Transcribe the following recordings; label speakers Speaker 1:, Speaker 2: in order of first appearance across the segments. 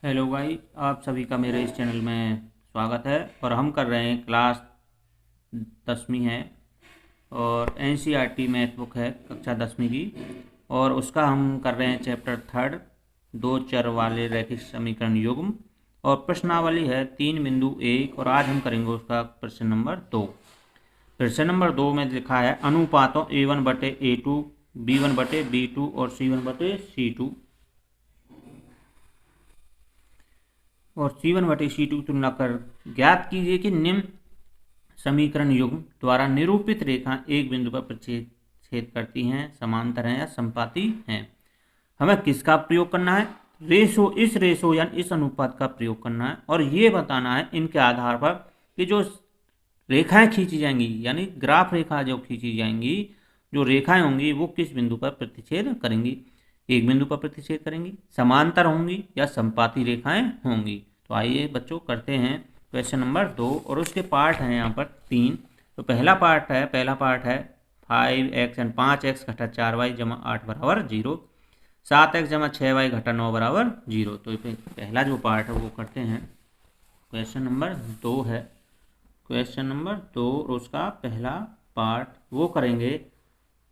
Speaker 1: Hello भाई, आप सभी का मेरे इस चैनल में स्वागत है। और हम कर रहे हैं क्लास 10वीं है और एनसीईआरटी मैथ बुक है कक्षा 10वीं की। और उसका हम कर रहे हैं चैप्टर 3 दो चर वाले रैखिक समीकरण युग्म। और प्रश्नावली है 3.1 और आज हम करेंगे उसका प्रश्न नंबर 2। प्रश्न नंबर 2 में लिखा है अनुपातों A1/A2 B1/B2 और C1/C2 और C1/C2 की तुलना कर ज्ञात कीजिए कि निम्न समीकरण युग्म द्वारा निरूपित रेखा एक बिंदु पर प्रतिच्छेद करती हैं, समांतर हैं या संपाती हैं। हमें किसका प्रयोग करना है? इस रेशो यानी इस अनुपात का प्रयोग करना है और ये बताना है इनके आधार पर कि जो रेखाएं खींची जाएंगी यानी ग्राफ रेखा जो खींची जाएंगी, जो रेखाएं होंगी वो किस बिंदु पर प्रतिच्छेद करेंगी। एक बिंदु पर प्रतिच्छेद करेंगी, समांतर होंगी या संपाती रेखाएं होंगी। तो आइए बच्चों करते हैं क्वेश्चन नंबर 2 और उसके पार्ट हैं यहाँ पर 3। तो पहला पार्ट है 5x यानी 5x घटा 4y जमा 8 बराबर 0, 7x जमा 6y घटा 9 बराबर 0। तो पहला जो पार्ट है वो करते हैं। क्वेश्चन नंबर 2 है, क्वेश्चन नंबर 2 और उसका पहला पार्ट वो करेंगे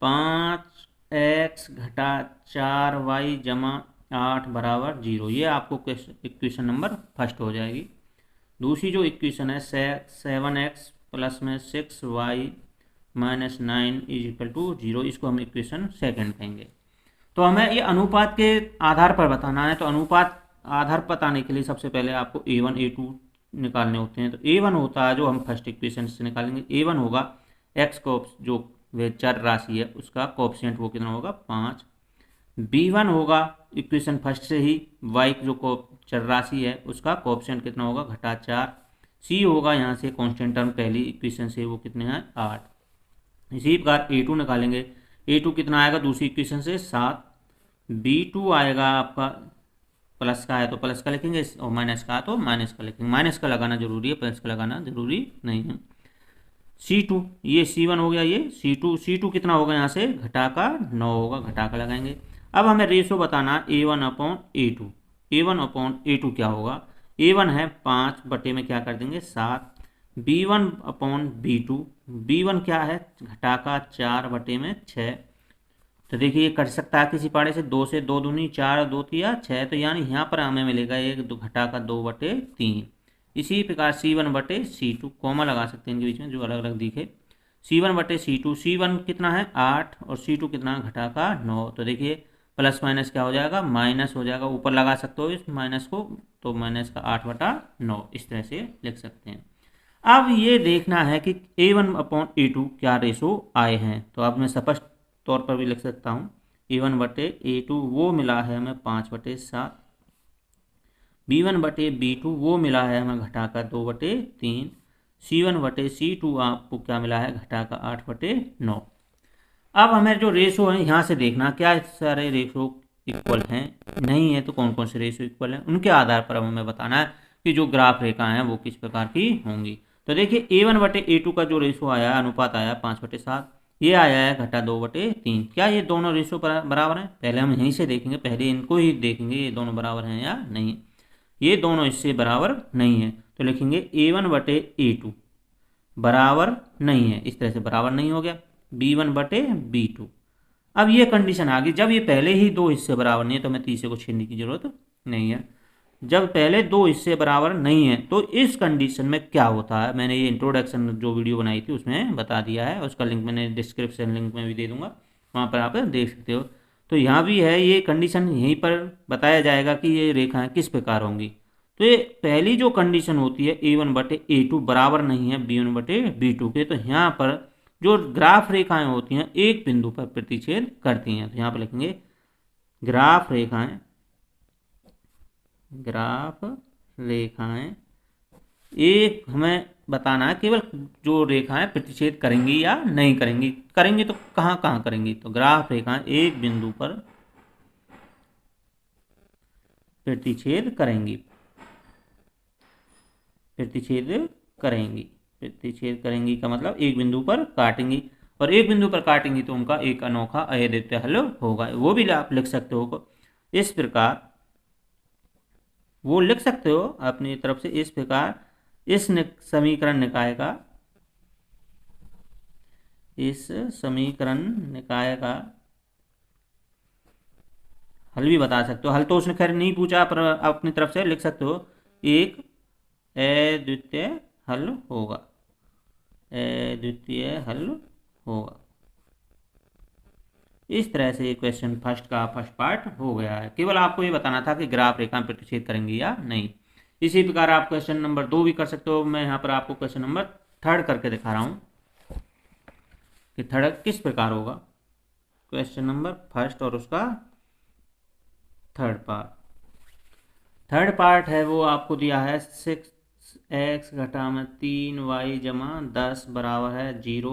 Speaker 1: 5x घटा 4y जमा 8 बराबर 0। ये आपको इक्वेशन नंबर फर्स्ट हो जाएगी। दूसरी जो इक्वेशन है 7x प्लस में 6y minus 9 is equal to 0, इसको हम इक्वेशन सेकंड कहेंगे। तो हमें ये अनुपात के आधार पर बताना है। तो अनुपात आधार बताने के लिए सबसे पहले आपको A1 A2 निकालने होते हैं। तो A1 होता है जो हम फर्स्ट इक्वेशन से निकालेंगे, A1 होगा x को जो वे चर राशि है उसका कोएफिशिएंट वो कितना होगा 5। B1 होगा इक्वेशन फर्स्ट से ही y जो को चर राशि है उसका कोएफिशिएंट कितना होगा घटा 4। C होगा यहाँ से कांस्टेंट टर्म पहली इक्वेशन से वो कितने हैं 8। इसी प्रकार A2 निकालेंगे, A2 कितना आएगा दूसरी इक्वेशन से 7। B2 आएगा आपका प्लस का है तो प्लस का लिखेंगे और माइनस का है तो माइनस का लिखेंगे। माइनस का लगाना जरूरी है, प्लस का लगाना जरूरी नहीं है। C2 ये C1 हो गया, ये C2 कितना होगा यहाँ से घटा का 9 होगा, घटा का लगाएंगे। अब हमें रेशो बताना A1/A2। A1/A2 क्या होगा? A1 है 5 बटे में क्या कर देंगे 7। B1/B2, B1 क्या है घटा का 4 बटे में 6। तो देखिए ये कट सकता है किसी पाड़े से, 2 से 2 दूनी 4, 2 तिया 6। तो यानी यहाँ पर हमें मिलेगा एक घटा का 2/3। इसी प्रकार C1/C2 कॉमा लगा सकते हैं इनके बीच में जो अलग अलग दिखे। C1/C2, C1 कितना है 8 और C2 कितना घटा का 9। तो देखिए प्लस माइनस क्या हो जाएगा माइनस हो जाएगा, ऊपर लगा सकते हो इस माइनस को, तो माइनस का 8/9 इस तरह से लिख सकते हैं। अब ये देखना है कि A1/A2 क्या रेशो आए हैं। तो अब मैं स्पष्ट तौर पर भी लिख सकता हूँ A1/A2 वो मिला है हमें 5/7। B1/B2 वो मिला है हमें घटा का 2/3। C1/C2 आपको क्या मिला है घटा का 8/9। अब हमें जो रेशो है यहाँ से देखना क्या सारे रेशो इक्वल हैं, नहीं है तो कौन कौन से रेशो इक्वल हैं उनके आधार पर हमें बताना है कि जो ग्राफ रेखा है वो किस प्रकार की होंगी। तो देखिए A1/A2 का जो रेशो आया अनुपात आया 5/7, ये आया है घटा 2/3। क्या ये दोनों रेशो बराबर हैं? पहले हम यहीं से देखेंगे, पहले इनको ही देखेंगे ये दोनों बराबर हैं या नहीं। ये दोनों इससे बराबर नहीं है तो लिखेंगे A1/A2 बराबर नहीं है, इस तरह से बराबर नहीं हो गया B1/B2। अब ये कंडीशन आ गई, जब ये पहले ही दो हिस्से बराबर नहीं है तो हमें तीसरे को छेड़ने की जरूरत नहीं है। जब पहले दो हिस्से बराबर नहीं है तो इस कंडीशन में क्या होता है, मैंने ये इंट्रोडक्शन जो वीडियो बनाई थी उसमें बता दिया है, उसका लिंक मैंने डिस्क्रिप्शन लिंक में भी दे दूंगा, वहाँ पर आप देख सकते हो। तो यहाँ भी है ये कंडीशन, यहीं पर बताया जाएगा कि ये रेखाएं किस प्रकार होंगी। तो ये पहली जो कंडीशन होती है A1/A2 बराबर नहीं है B1/B2 के, तो यहाँ पर जो ग्राफ रेखाएं होती हैं एक बिंदु पर प्रतिच्छेद करती हैं। तो यहाँ पर लिखेंगे ग्राफ रेखाएं एक हमें बताना है केवल जो रेखाएं प्रतिच्छेद करेंगी या नहीं करेंगी। करेंगी तो कहाँ कहाँ करेंगी? तो ग्राफ रेखाएं एक बिंदु पर प्रतिच्छेद करेंगी, प्रतिच्छेद करेंगी का मतलब एक बिंदु पर काटेंगी, और एक बिंदु पर काटेंगी तो उनका एक अनोखा अद्वितीय हल होगा। वो भी आप लिख सकते हो इस प्रकार वो लिख सकते हो अपनी तरफ से इस प्रकार, इस समीकरण निकाय का, इस समीकरण निकाय का हल भी बता सकते हो। हल तो उसने खैर नहीं पूछा, पर अपनी तरफ से लिख सकते हो, एक अद्वितीय हल होगा, अद्वितीय हल होगा। इस तरह से क्वेश्चन फर्स्ट का फर्स्ट पार्ट हो गया है। केवल आपको ये बताना था कि ग्राफ रेखाएं प्रतिच्छेद करेंगी या नहीं। इसी प्रकार आप क्वेश्चन नंबर 2 भी कर सकते हो। मैं यहाँ पर आपको क्वेश्चन नंबर 3 करके दिखा रहा हूँ कि 3 किस प्रकार होगा। क्वेश्चन नंबर फर्स्ट और उसका थर्ड पार्ट है वो आपको दिया है 6x घटा में 3y जमा 10 बराबर है 0,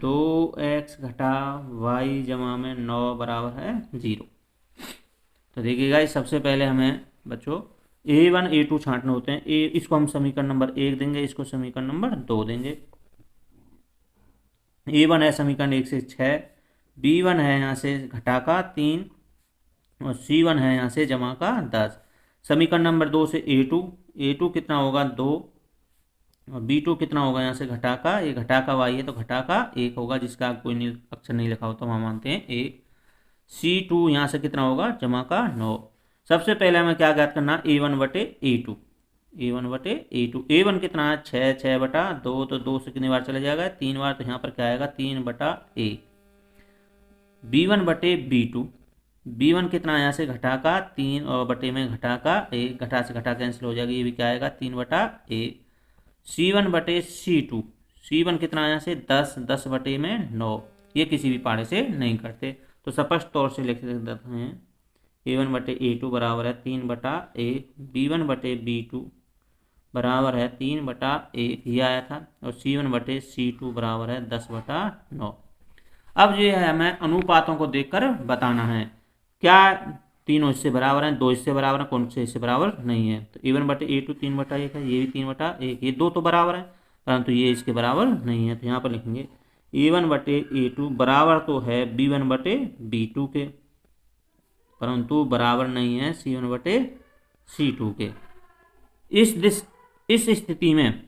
Speaker 1: 2x घटा y जमा में 9 बराबर है 0। तो देखिएगा, सबसे पहले हमें बच्चों a1 a2 छांटने होते हैं। इसको हम समीकरण नंबर 1 देंगे, इसको समीकरण नंबर 2 देंगे। a1 है समीकरण 1 से 6, b1 है यहाँ से घटा का 3 और c1 है यहाँ से जमा का 10। समीकरण नंबर 2 से a2 कितना होगा 2 और b2 कितना होगा यहाँ से घटा का, ये घटा का y है तो घटा का 1 होगा, जिसका कोई अक्षर नहीं लिखा हो तो हम मानते हैं 1। c2 यहाँ से कितना होगा जमा का 9। सबसे पहले हमें क्या ज्ञात करना, a1 बटे a2, a1 कितना है 6 बटा 2, तो 2 से कितनी बार चला जाएगा 3 बार, तो यहाँ पर क्या आएगा 3 बटा 1। b1 बटे b2 कितना यहाँ से घटा का 3 और बटे में घटा का 1, घटा से घटा कैंसिल हो जाएगा, ये भी क्या आएगा 3 बटा 1। c1 बटे c2 कितना यहाँ से 10 बटे में 9, ये किसी भी पाड़े से नहीं करते, तो स्पष्ट तौर से लिख देते हैं a1 बटे a2 बराबर है 3 बटा 1, b1 बटे b2 बराबर है 3 बटा 1, ये आया था, और c1 बटे c2 बराबर है 10 बटा 9। अब ये है हमें अनुपातों को देखकर बताना है, क्या तीनों इससे बराबर हैं, 2 इससे बराबर हैं, कौन से इससे बराबर नहीं है। तो a1 बटे a2 3 बटा 1 है, ये भी 3 बटा 1, ये 2 तो बराबर है परंतु ये इसके बराबर नहीं है, तो यहाँ पर लिखेंगे a1 बटे a2 बराबर तो है b1 बटे b2 के, परंतु बराबर नहीं है c1 बटे c2 के। इस स्थिति में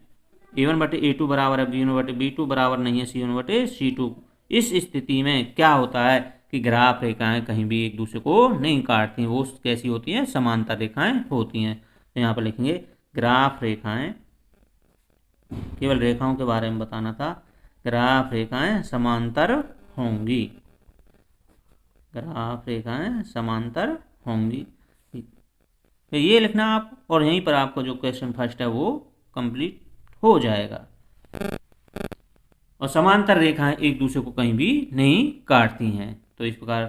Speaker 1: a1 बटे a2 बराबर है b1 बटे b2 बराबर नहीं है c1 बटे c2। इस स्थिति में क्या होता है कि ग्राफ रेखाएं कहीं भी एक दूसरे को नहीं काटती, वो कैसी होती हैं, समांतर रेखाएं होती हैं। तो यहाँ पर लिखेंगे ग्राफ रेखाएं, केवल रेखाओं के बारे में बताना था, ग्राफ रेखाएं समांतर होंगी, ग्राफ रेखाएं समांतर होंगी। तो ये लिखना आप, और यहीं पर आपको जो क्वेश्चन फर्स्ट है वो कंप्लीट हो जाएगा। और समांतर रेखाएं एक दूसरे को कहीं भी नहीं काटती हैं। तो इस प्रकार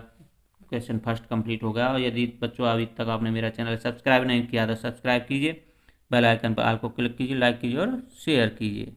Speaker 1: क्वेश्चन फर्स्ट कंप्लीट हो गया। और यदि बच्चों अभी तक आपने मेरा चैनल सब्सक्राइब नहीं किया तो सब्सक्राइब कीजिए, बेल आइकन पर ऑल को क्लिक कीजिए, लाइक कीजिए और शेयर कीजिए।